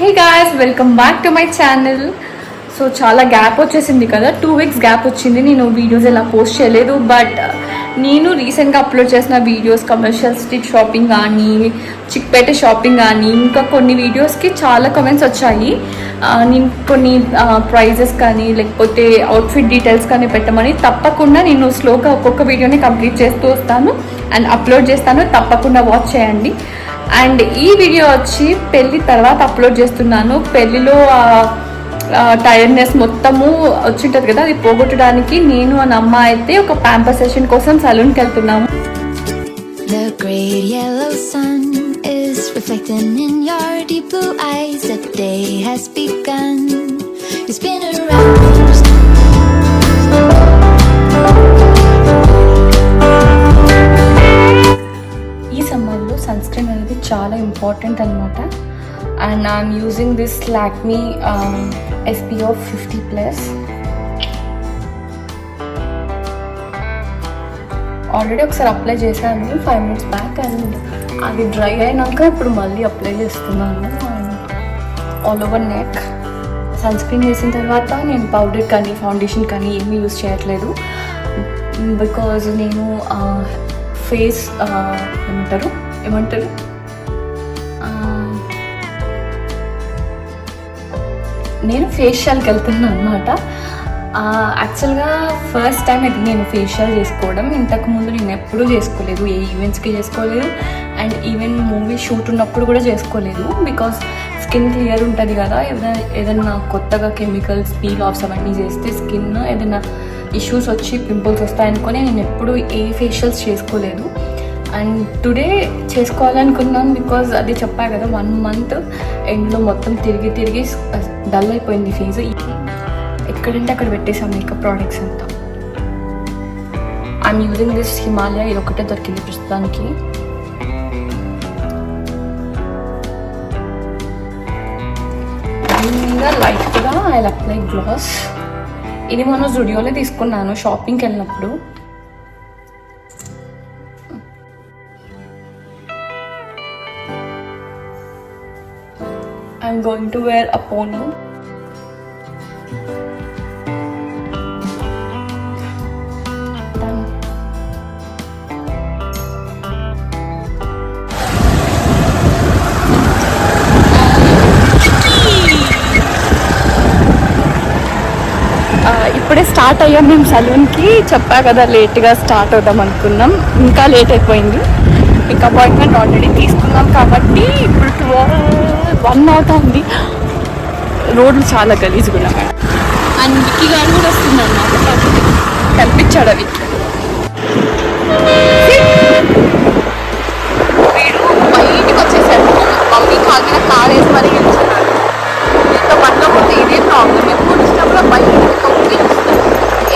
Hey guys, welcome back to my channel. So చాలా gap వచ్చేసింది కదా, 2 weeks గ్యాప్ వచ్చింది. నేను వీడియోస్ ఎలా పోస్ట్ చేయలేదు. బట్ నేను రీసెంట్గా అప్లోడ్ చేసిన వీడియోస్ కమర్షియల్ స్ట్రీట్ షాపింగ్ కానీ, చిక్పేట షాపింగ్ కానీ, ఇంకా కొన్ని వీడియోస్కి చాలా కమెంట్స్ వచ్చాయి. నేను కొన్ని ప్రైజెస్ కానీ లేకపోతే అవుట్ఫిట్ డీటెయిల్స్ కానీ పెట్టమని. తప్పకుండా నేను స్లోగా ఒక్కొక్క వీడియోని కంప్లీట్ చేస్తూ వస్తాను అండ్ అప్లోడ్ చేస్తాను. తప్పకుండా వాచ్ చేయండి. అండ్ ఈ వీడియో వచ్చి పెళ్ళి తర్వాత అప్లోడ్ చేస్తున్నాను. పెళ్ళిలో టైర్డ్నెస్ మొత్తము వచ్చింటుంది కదా, అది పోగొట్టడానికి నేను అని అమ్మ అయితే ఒక ప్యాంపర్ సెషన్ కోసం సలూన్కి వెళ్తున్నాము. The great yellow sun is reflecting in your deep blue eyes. The day has begun. You spin around. ఈ సమ్మర్లో సన్ స్క్రీన్ అనేది చాలా ఇంపార్టెంట్ అనమాట. And I'm using this Lakme SPF 50+. Already ఒకసారి అప్లై చేశాను 5 minutes బ్యాక్. అండ్ అది dry అయినాక ఇప్పుడు మళ్ళీ అప్లై చేస్తున్నాను. And all over neck sunscreen చేసిన తర్వాత నేను పౌడర్ కానీ ఫౌండేషన్ కానీ ఏమీ యూజ్ చేయట్లేదు. బికాజ్ నేను ఫేస్ ఏమంటారు నేను ఫేషియల్కి వెళ్తున్నాను అనమాట. యాక్చువల్గా ఫస్ట్ టైం ఇది నేను ఫేషియల్ చేసుకోవడం. ఇంతకుముందు నేను ఎప్పుడూ చేసుకోలేదు, ఏ ఈవెంట్స్కి చేసుకోలేదు. అండ్ ఈవెన్ మూవీ షూట్ ఉన్నప్పుడు కూడా చేసుకోలేదు. బికాస్ స్కిన్ క్లియర్ ఉంటుంది కదా, ఏదైనా కొత్తగా కెమికల్స్ పీల్ ఆఫ్స్ అవన్నీ చేస్తే స్కిన్ ఏదైనా ఇష్యూస్ వచ్చి పింపుల్స్ వస్తాయనుకొని నేను ఎప్పుడు ఏ ఫేషియల్స్ చేసుకోలేదు. అండ్ టుడే చేసుకోవాలనుకున్నాను. బికాజ్ అది చెప్పా కదా, 1 month ఎండ్లో మొత్తం తిరిగి డల్ అయిపోయింది ఫేస్. ఎక్కడంటే అక్కడ పెట్టేసాం మేకప్ ప్రోడక్ట్స్ అంతా. ఐఎమ్ యూజింగ్ దిస్ హిమాలయ, ఇది ఒకటే దొరికింది ప్రస్తుతానికి. దీని మీద లైట్గా ఐ అప్లై గ్లాస్. ఇది మనం జుడియోలో తీసుకున్నాను షాపింగ్కి వెళ్ళినప్పుడు. I'm going to wear a pony. Done. ఇప్పుడే స్టార్ట్ అయ్యాం మేము సలూన్కి. చెప్పా కదా లేట్గా స్టార్ట్ అవుదాం అనుకున్నాం, ఇంకా లేట్ అయిపోయింది. ఇంకా అపాయింట్మెంట్ ఆల్రెడీ తీసుకున్నాం కాబట్టి ఇప్పుడు 1 అవుతుంది. రోడ్లు చాలా గలీజ్గా ఉన్నాయి. అండ్ విక్కీ గారు కూడా వస్తుంది అన్నమాట, కనిపించాడు అవి. వీడు బయటికి వచ్చేసాడు. మమ్మీ కాల్ మీద కార్ వేసి మరీ గెలిచాడు. ఎంతో పనిలో పోతే ఇదే ప్రాబ్లం, ఎప్పుడు ఇచ్చినప్పుడు బయటికి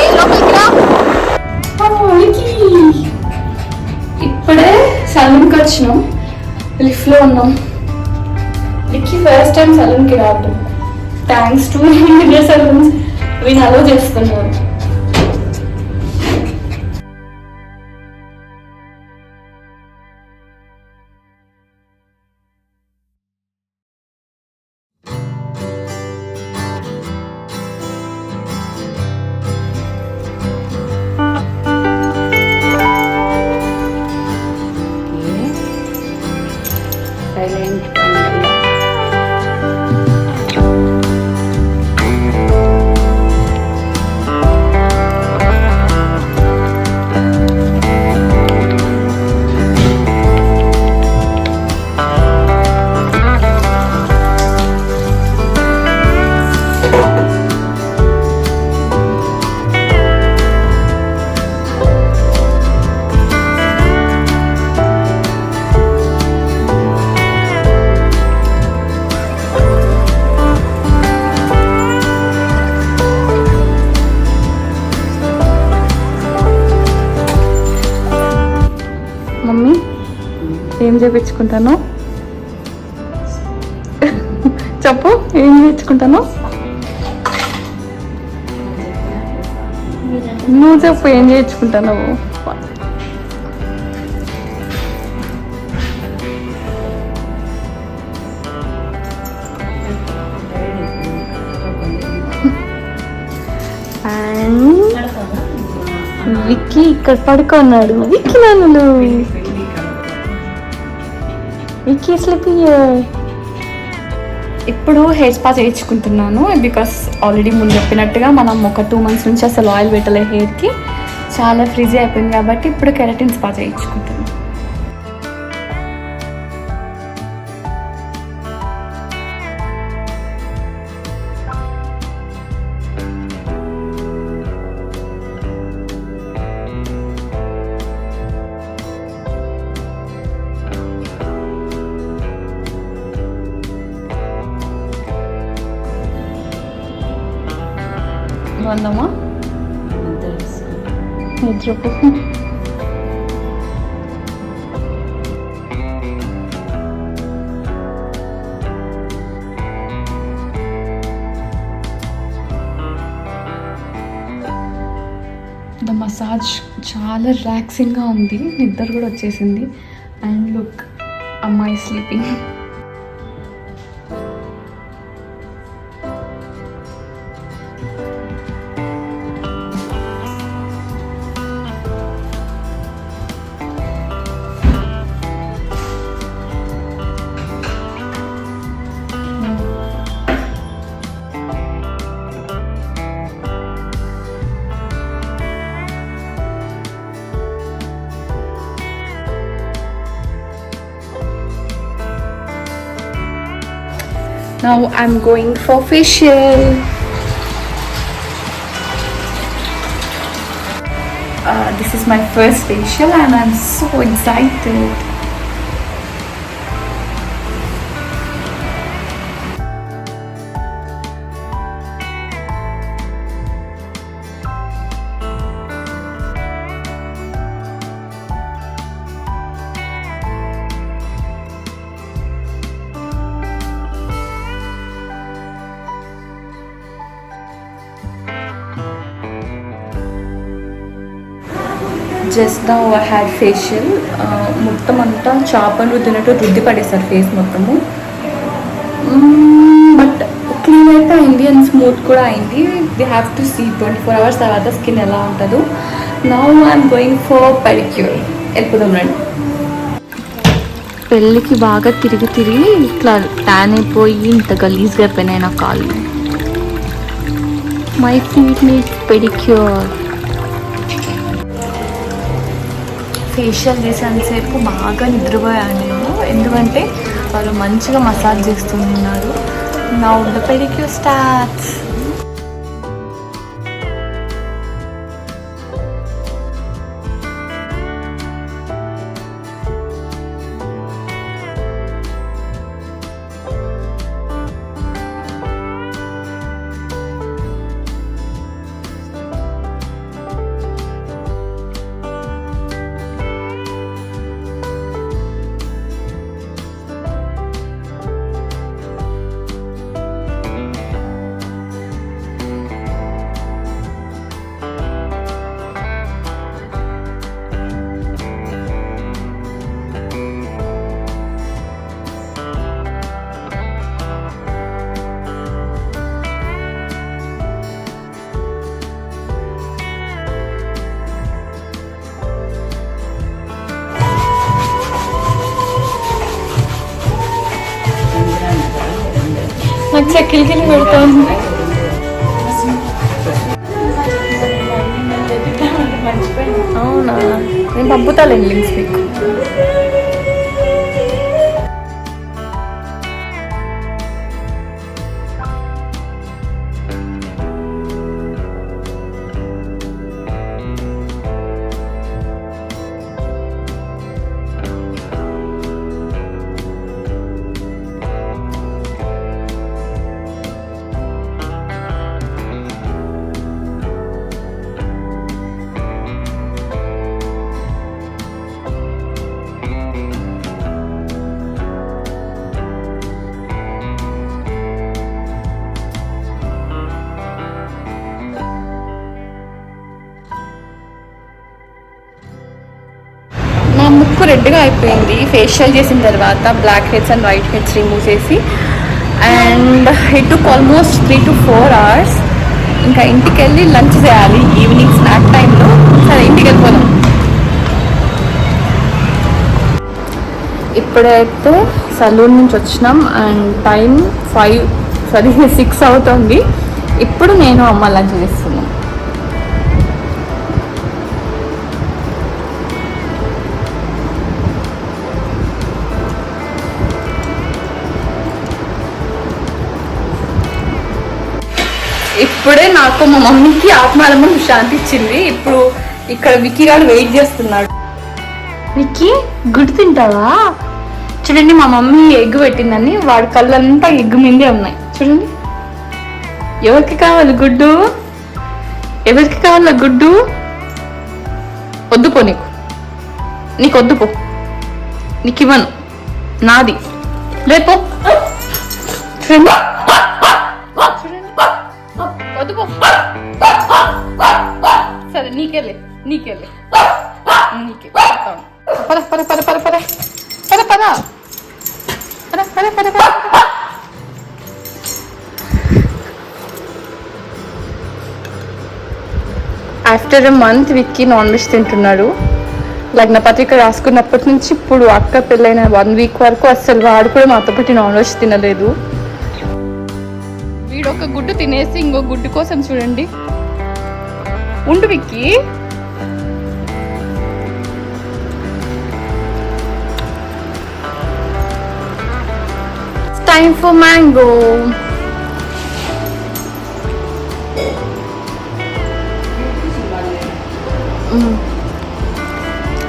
ఏ లోపలికి రా. ఇప్పుడే సలూన్కి వచ్చినాం, లిఫ్ట్లో ఉన్నాం. విక్కీ ఫస్ట్ టైం సలూన్కి రావడం. థ్యాంక్స్ టు ఇండియా సలూన్స్, వీళ్ళు అలో చేస్తున్నారు. మమ్మీ ఏం చేయించుకుంటాను చెప్పు, ఏం చేయించుకుంటాను నువ్వు చెప్పు, ఏం చేయించుకుంటాను? అండ్ విక్కీ ఇక్కడ పడుకున్నాడు. విక్కీ నాన్నులు, విక్కీ స్లిప్ హియర్. ఇప్పుడు హెయిర్ స్పా చేయించుకుంటున్నాను బికాస్ ఆల్రెడీ ముందు చెప్పినట్టుగా మనం ఒక 2 months నుంచి అసలు ఆయిల్ పెట్టలే హెయిర్కి, చాలా ఫ్రీజీ అయిపోయింది కాబట్టి ఇప్పుడు కెరటిన్ స్పా చేయించుకుంటున్నాను. వందమా నిద్రపో. ద మసాజ్ చాలా రిలాక్సింగ్గా ఉంది, నిద్ర కూడా వచ్చేసింది. అండ్ లుక్, అమ్మాయి sleeping. Now I'm going for facial. This is my first facial and I'm so excited. Just now I had facial. మొత్తం అంతా చేపలు రుద్దినట్టు రుద్ది పడేస్తారు ఫేస్ మొత్తము. బట్ క్లీన్ అయితే అయింది అండ్ స్మూత్ కూడా అయింది. They have to see 24 hours తర్వాత స్కిన్ ఎలా ఉంటుందో. Now I'm going for pedicure. వెళ్ళిపోదాం రండి. పెళ్ళికి బాగా తిరిగి తిరిగి ఇట్లా ట్యాన్ అయిపోయి ఇంత గలీజ్గా అయిపోయినాయి నా కాళ్ళు. My feet need pedicure. Facial చేసేంతసేపు బాగా నిద్రపోయాను నేను, ఎందుకంటే వాళ్ళు మంచిగా మసాజ్ చేస్తున్నారు. Now the pedicure starts. నాకు చెక్కిలికి పెడతాను. అవునా, నేను పంపుతాలేండి లింక్స్ మీకు. ముక్కు రెడ్గా అయిపోయింది ఫేషియల్ చేసిన తర్వాత, blackheads and whiteheads remove చేసి. And and it took almost 3 to 4 hours. ఇంకా ఇంటికి వెళ్ళి లంచ్ చేయాలి ఈవినింగ్ స్నాక్ టైంలో. సరే ఇంటికి వెళ్ళిపోదాం. ఇప్పుడైతే సలూన్ నుంచి వచ్చినాం అండ్ టైం 6 అవుతుంది. ఇప్పుడు నేను అమ్మ లంచ్ చేస్తున్నాను. ఇప్పుడే నాకు మా మమ్మీకి ఆత్మారమ్మ శాంతి ఇచ్చింది. ఇప్పుడు ఇక్కడ విక్కీ గారు వెయిట్ చేస్తున్నాడు. విక్కీ గుడ్డు తింటావా? చూడండి మా మమ్మీ ఎగ్ పెట్టిందని వాడి కళ్ళంతా ఎగ్ మిందే ఉన్నాయి. చూడండి, ఎవరికి కావాలి గుడ్డు? ఎవరికి కావాల గుడ్డు? వద్దుపో, నీకు వద్దుపో, నీకు ఇవ్వను, నాది. రేపో చూడండి, వద్దుపో. సరే నీకెళ్ళే నీకే పద పద పద పద పద పద పద పద పద పద పద. After a month Vicky non veg తింటున్నాడు. లగ్న పత్రిక రాసుకున్నప్పటి నుంచి ఇప్పుడు అక్క పెళ్ళైన 1 week వరకు అస్సలు వాడు కూడా మాతో పాటు నాన్ వెజ్ తినలేదు. వీడు ఒక గుడ్డు తినేసి ఇంకో గుడ్డు కోసం చూడండి. ఉండు విక్కీ. Time for mango.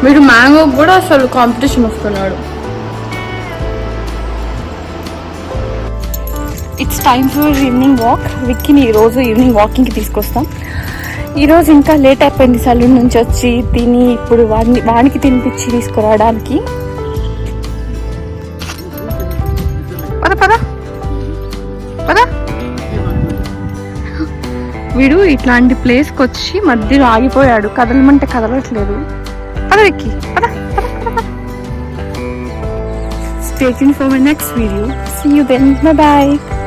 వీడు మ్యాంగో కూడా అసలు కాంపిటీషన్ వస్తున్నాడు. It's time for evening walk. విక్కీని ఈరోజు ఈవినింగ్ వాకింగ్కి తీసుకొస్తాం. ఈరోజు ఇంకా లేట్ అయిపోయింది సలూన్ నుంచి వచ్చి తిని. ఇప్పుడు వానికి తినిపించి తీసుకురావడానికి. వీడు ఇట్లాంటి ప్లేస్కి వచ్చి మధ్యలో ఆగిపోయాడు. కదలమంటే కదలట్లేదు. పద విక్కీ, పద. Stay tuned for my next video. See you then. Bye bye.